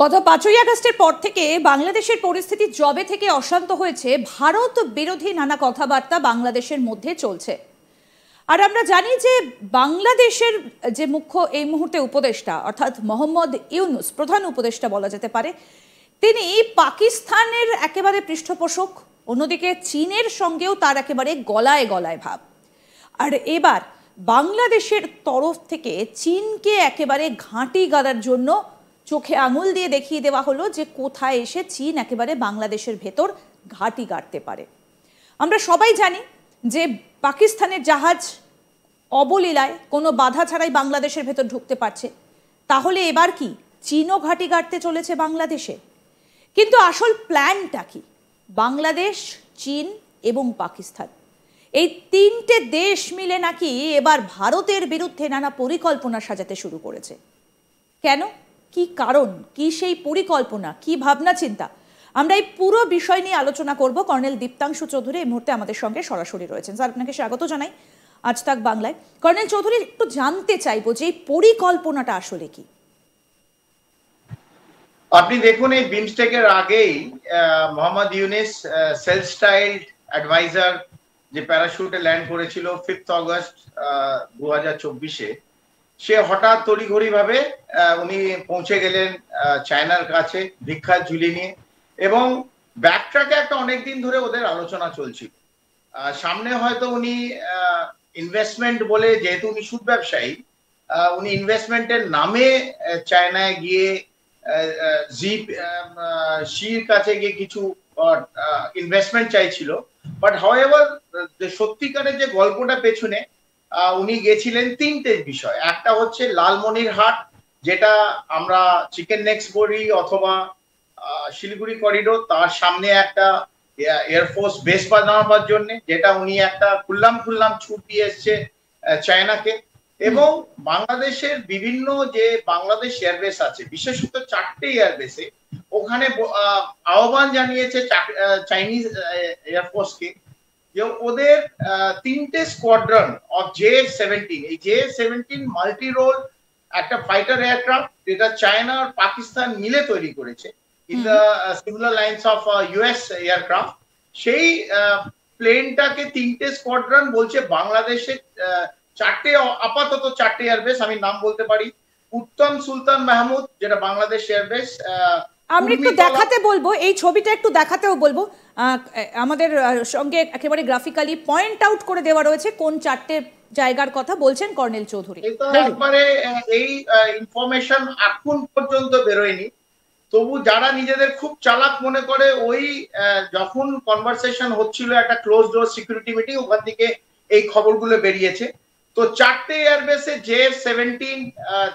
গত 5ই আগস্টের পর থেকে বাংলাদেশের পরিস্থিতি জবে থেকে অশান্ত হয়েছে, ভারত বিরোধী নানা কথাবার্তা বাংলাদেশের মধ্যে চলছে। আর আমরা জানি যে বাংলাদেশের যে মুখ্য এই মুহূর্তে উপদেষ্টা অর্থাৎ মোহাম্মদ ইউনূস, প্রধান উপদেষ্টা বলা যেতে পারে, তিনি পাকিস্তানের একেবারে পৃষ্ঠপোষক, অন্যদিকে চীনের সঙ্গেও তার একেবারে গলায় গলায় ভাব। আর এবার বাংলাদেশের তরফ থেকে চীনকে একেবারে ঘাঁটি গাড়ার জন্য চোখে আঙুল দিয়ে দেখিয়ে দেওয়া হলো যে কোথায় এসে চীন একেবারে বাংলাদেশের ভেতর ঘাঁটি গাড়তে পারে। আমরা সবাই জানি যে পাকিস্তানের জাহাজ অবলীলায় কোনো বাধা ছাড়াই বাংলাদেশের ভেতর ঢুকতে পারছে, তাহলে এবার কি চীনও ঘাঁটি গাড়তে চলেছে বাংলাদেশে? কিন্তু আসল প্ল্যানটা কি? বাংলাদেশ, চীন এবং পাকিস্তান, এই তিনটে দেশ মিলে নাকি এবার ভারতের বিরুদ্ধে নানা পরিকল্পনা সাজাতে শুরু করেছে। কেন, কি কারণ, কি সেই পরিকল্পনা, কি ভাবনা চিন্তা, আমরা এই পুরো বিষয় নিয়ে আলোচনা করব। কর্নেল দীপ্তাংশু চৌধুরী এই মুহূর্তে আমাদের সঙ্গে সরাসরি রয়েছেন। স্যার, আপনাকে স্বাগত জানাই আজ তাক বাংলায়। কর্নেল চৌধুরী, একটু জানতে চাইবো যে এই পরিকল্পনাটা আসলে কি? আপনি দেখুন, এই বিমস্টেকের আগেই Mohammad Yunus self styled adviser যে প্যারাশুটে ল্যান্ড করেছিল 5 আগস্ট 2024-এ, সে হঠাৎ তড়িঘড়ি ভাবে উনি পৌঁছে গেলেন চায়নার কাছে ভিক্ষার ঝুলি নিয়ে, এবং ব্যাকট্র্যাকে একটা অনেকদিন ধরে ওদের আলোচনা চলছিল। সামনে হয়তো উনি ইনভেস্টমেন্ট বলে, যেহেতু উনি সুদ ব্যবসায়ী, উনি ইনভেস্টমেন্টের নামে চায়নায় গিয়ে শির কাছে গিয়ে কিছু ইনভেস্টমেন্ট চাইছিল। বাট হাউএভার সত্যিকারের যে গল্পটা পেছনে, উনি গেছিলেন তিনটে বিষয়। একটা হচ্ছে লালমনিরহাট, যেটা আমরা চিকেন নেক্স বলি, অথবা শিলিগুড়ি করিডোর, তার সামনে একটা এয়ারফোর্স বেস বানানোর জন্য, যেটা উনি একটা খুললাম ছুট দিয়ে এসছে চায়নাকে। এবং বাংলাদেশের বিভিন্ন যে বাংলাদেশ এয়ারবেস আছে, বিশেষত 4টে এয়ারবেসে, ওখানে আহ্বান জানিয়েছে চাইনিজ এয়ারফোর্সকে যে ওদের 3টে স্কোয়াড্রন অফ JF-17, এই JF-17 মাল্টি রোল একটা ফাইটার এয়ারক্রাফট, যেটা চায়না আর পাকিস্তান মিলে তৈরি করেছে in the similar lines of US aircraft. সেই প্লেনটাকে 3টে স্কোয়াড্রন বলছে বাংলাদেশে আপাতত 4টে এয়ারবেস, আমি নাম বলতে পারি। উত্তম সুলতান মাহমুদ, যেটা বাংলাদেশ এয়ারবেস। আমি একটু দেখাতে বলবো, এই ছবিটা একটু দেখাতেও বলবো, আমাদের সঙ্গে একেবারে গ্রাফিক্যালি পয়েন্ট আউট করে দেওয়া রয়েছে কোন 4টে জায়গার কথা বলছেন কর্নেল চৌধুরী। একবারে এই ইনফরমেশন এখন পর্যন্ত বেরোয়নি, তবু যারা নিজেদের খুব চালাক মনে করে, ওই যখন কনভারসেশন হচ্ছিল একটা ক্লোজ ডোর সিকিউরিটি মিটিং, ওখান থেকে এই খবরগুলো বেরিয়েছে। তো 4টে এয়ারবেসে JF-17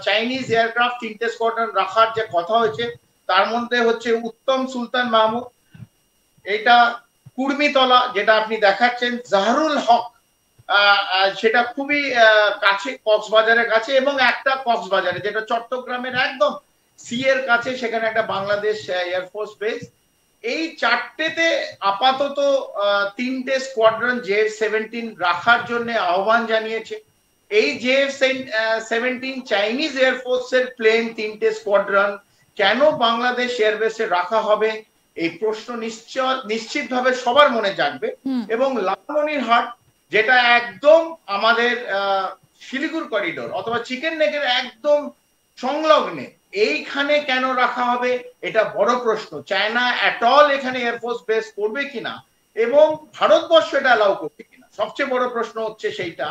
চাইনিজ এয়ারক্রাফট 3টে স্কোয়াড্রন রাখার যে কথা হয়েছে, তার মধ্যে হচ্ছে উত্তম সুলতান মাহমুদ, এটা কুর্মিতলা যেটা আপনি দেখাচ্ছেন, জাহরুল হক, সেটা খুবই কাছে, কক্সবাজারের কাছে, এবং একটা কক্সবাজারে যেটা চট্টগ্রামের একদম সি এর কাছে, সেখানে একটা বাংলাদেশ এয়ারফোর্স বেস। এই 4টেতে আপাতত 3টে স্কোয়াড্রন JF-17 রাখার জন্য আহ্বান জানিয়েছে। এই JF-17 চাইনিজ এয়ারফোর্সের প্লেন 3টে স্কোয়াড্রন কেন বাংলাদেশ এয়ারবেসে রাখা হবে, এই প্রশ্ন নিশ্চিতভাবে সবার মনে জাগবে। এবং লালমনিরহাট, যেটা একদম আমাদের শিলিগুড়ি করিডোর অথবা চিকেন নেকের একদম সংলগ্নে, এইখানে কেন রাখা হবে, এটা বড় প্রশ্ন। চায়না এট অল এখানে এয়ারফোর্স বেস করবে কিনা, এবং ভারতবর্ষ এটা অ্যালাউ করবে কিনা, সবচেয়ে বড় প্রশ্ন হচ্ছে সেইটা,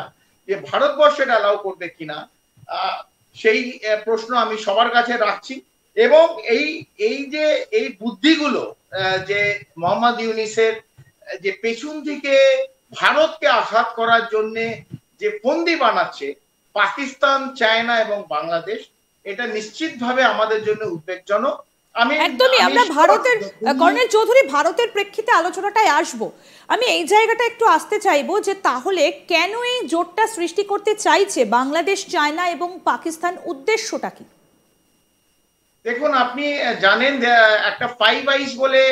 যে ভারতবর্ষ এটা অ্যালাউ করবে কিনা। সেই প্রশ্ন আমি সবার কাছে রাখছি। এবং এই যে এই বুদ্ধিগুলো যে মোহাম্মদ ইউনূসের, যে পেছন থেকে ভারতকে আঘাত করার জন্য যে ফন্দি বানাচ্ছে পাকিস্তান, চায়না এবং বাংলাদেশ, এটা নিশ্চিতভাবে আমাদের জন্য উদ্বেগজনক। একদমই আমরা ভারতের, কর্নেল চৌধুরী, ভারতের প্রেক্ষিতে আলোচনাটায় আসবো। আমি এই জায়গাটা একটু আসতে চাইবো যে তাহলে কেন এই জোটটা সৃষ্টি করতে চাইছে বাংলাদেশ, চায়না এবং পাকিস্তান, উদ্দেশ্যটা কি? দেখুন, আপনি জানেন একটা 5 আইস বলে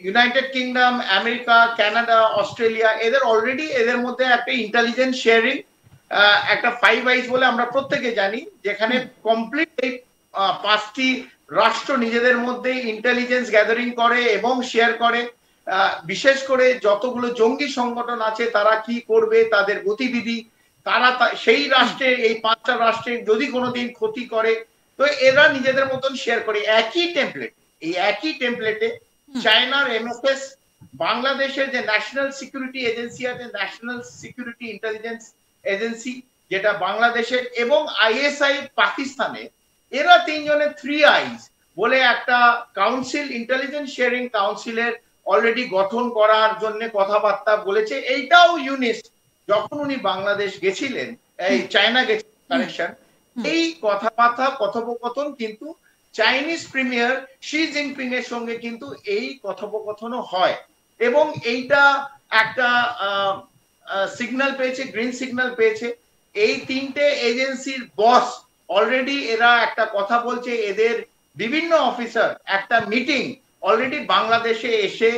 United kingdom, America, Canada, Australia, এদের অলরেডি এদের মধ্যে একটা ইন্টেলিজেন্স শেয়ারিং, একটা 5 আইস বলে আমরা প্রত্যেকে জানি, যেখানে কমপ্লিট এই 5টি রাষ্ট্র নিজেদের মধ্যে ইন্টেলিজেন্স গ্যাদারিং করে এবং শেয়ার করে, বিশেষ করে যতগুলো জঙ্গি সংগঠন আছে তারা কি করবে, তাদের গতিবিধি, তারা সেই রাষ্ট্রে, এই 5টা রাষ্ট্রে যদি কোনোদিন ক্ষতি করে তো এরা নিজেদের মতন শেয়ার করে। একই টেমপ্লেটে চায়নার এমএসএস, বাংলাদেশের যে ন্যাশনাল সিকিউরিটি এজেন্সি আছে, ন্যাশনাল সিকিউরিটি ইন্টেলিজেন্স এজেন্সি, যেটা বাংলাদেশের, এবং আইএসআই পাকিস্তানে, এরা তিনজনের 3 আইস বলে একটা কাউন্সিল, ইন্টেলিজেন্স শেয়ারিং কাউন্সিলের অলরেডি গঠন করার জন্য কথাবার্তা বলেছে। এইটাও ইউনিস যখন উনি বাংলাদেশ গেছিলেন, এই চায়না গেছিলেন কানেকশন, এই কথাবার্তা কথোপকথন কিন্তু চাইনিজ প্রিমিয়ার শি জিনপিং এর সঙ্গে কিন্তু এই কথোপকথনও হয়, এবং এইটা একটা সিগন্যাল পেয়েছে, গ্রিন সিগন্যাল পেয়েছে। এই 3টে এজেন্সির বস অলরেডি এরা একটা কথা বলছে, এদের বিভিন্ন অফিসার একটা মিটিং অলরেডি বাংলাদেশে এসে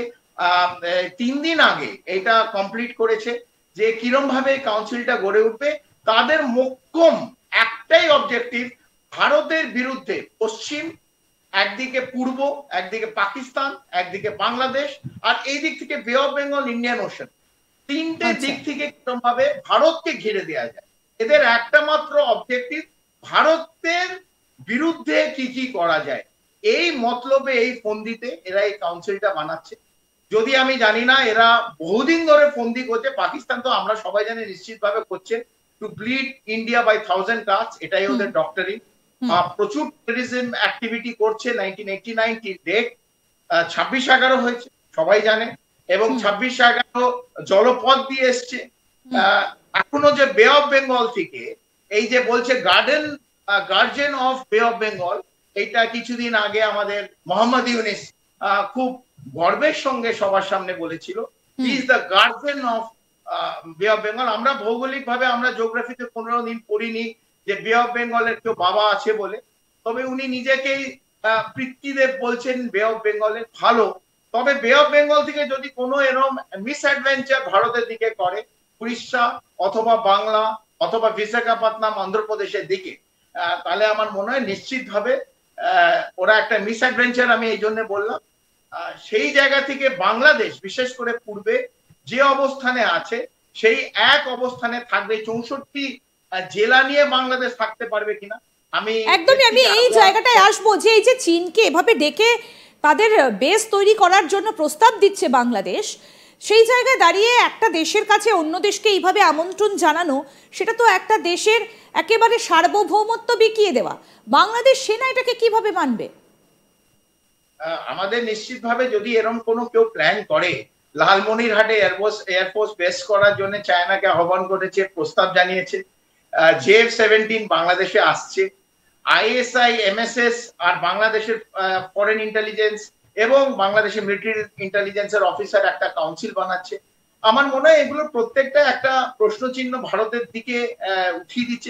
3 দিন আগে এটা কমপ্লিট করেছে যে কিরম ভাবে কাউন্সিলটা গড়ে উঠবে। তাদের মোক্ষম একটাই অবজেক্টিভ, ভারতের বিরুদ্ধে পশ্চিম, একদিকে পূর্ব, একদিকে পাকিস্তান, একদিকে বাংলাদেশ, আর এই দিক থেকে বে অফ বেঙ্গল, ইন্ডিয়ান ওশান, 3টে দিক থেকে কিরকম ভাবে ভারতকে ঘিরে দেওয়া যায়। এদের একটা মাত্র অবজেক্টিভ, ভারতের বিরুদ্ধে কি কি করা যায়, এই মতলবে, এই ফন্দিতে এরা এই কাউন্সিলটা বানাচ্ছে। যদি আমি জানি না, এরা বহুদিন ধরে ফন্দি করছে। পাকিস্তান তো আমরা সবাই জানি নিশ্চিতভাবে করছে, টু ব্লিড ইন্ডিয়া বাই 1000 কাজ, এটাই ওদের ডক্টরিন। প্রচুর টেররিজম অ্যাক্টিভিটি করছে। 1989 টি ডেট 26/11 হয়েছে, সবাই জানে, এবং 26/11 জলপথ দিয়ে এসছে। এখনো যে বে অফ বেঙ্গল থেকে এই যে বলছে গার্জিয়ান অফ বে অফ বেঙ্গল, এইটা কিছুদিন আগে আমাদের মোহাম্মদ ইউনিস খুব গর্বের সঙ্গে সবার সামনে বলেছিল, he is the guardian of বে অফ বেঙ্গল। আমরা ভৌগোলিক ভাবে, আমরা জিওগ্রাফিতে 15 দিন পড়িনি যে বে অফ বেঙ্গলের কেউ বাবা আছে বলে, তবে উনি নিজেকেই পিতৃদেব বলছেন বে অফ বেঙ্গলের। ভালো, তবে বে অফ বেঙ্গল থেকে যদি কোনো এরকম মিস অ্যাডভেঞ্চার ভারতের দিকে করে, উড়িষ্যা অথবা বাংলা অথবা বিশাখাপত্তনম অন্ধ্রপ্রদেশের দিকে, তাহলে আমার মনে হয় নিশ্চিতভাবে ওরা একটা মিস অ্যাডভেঞ্চার, আমি এই জন্য বললাম। সেই জায়গা থেকে বাংলাদেশ বিশেষ করে পূর্বে যে অবস্থানে আছে সেই এক অবস্থানে থাকবে। 64 জেলা নিয়ে বাংলাদেশ থাকতে পারবে কিনা, আমি এই জায়গাটায় আসবো যে এই যে চীনকে এভাবে ডেকে তাদের বেস তৈরি করার জন্য প্রস্তাব দিচ্ছে বাংলাদেশ, সেই জায়গায় দাঁড়িয়ে একটা দেশের কাছে অন্য দেশকে এইভাবে আমন্ত্রণ জানানো, সেটা তো একটা দেশের একেবারে সার্বভৌমত্ব বিকিয়ে দেওয়া। বাংলাদেশ সেনা এটাকে কিভাবে মানবে? আমাদের নিশ্চিতভাবে যদি এরকম কোনো কেউ প্ল্যান করে, লালমনিরহাটে এয়ারফোর্স বেস করার জন্য চায়নাকে আহ্বান করেছে, প্রস্তাব জানিয়েছে। JF-17 বাংলাদেশে আসছে, আইএসআই, এমএসএস আর বাংলাদেশের ফরেন ইন্টেলিজেন্স এবং বাংলাদেশের মিলিটারি ইন্টেলিজেন্সের অফিসার একটা কাউন্সিল বানাচ্ছে। আমার মনে হয় এগুলোর প্রত্যেকটা একটা প্রশ্নচিহ্ন ভারতের দিকে উঠিয়ে দিচ্ছে।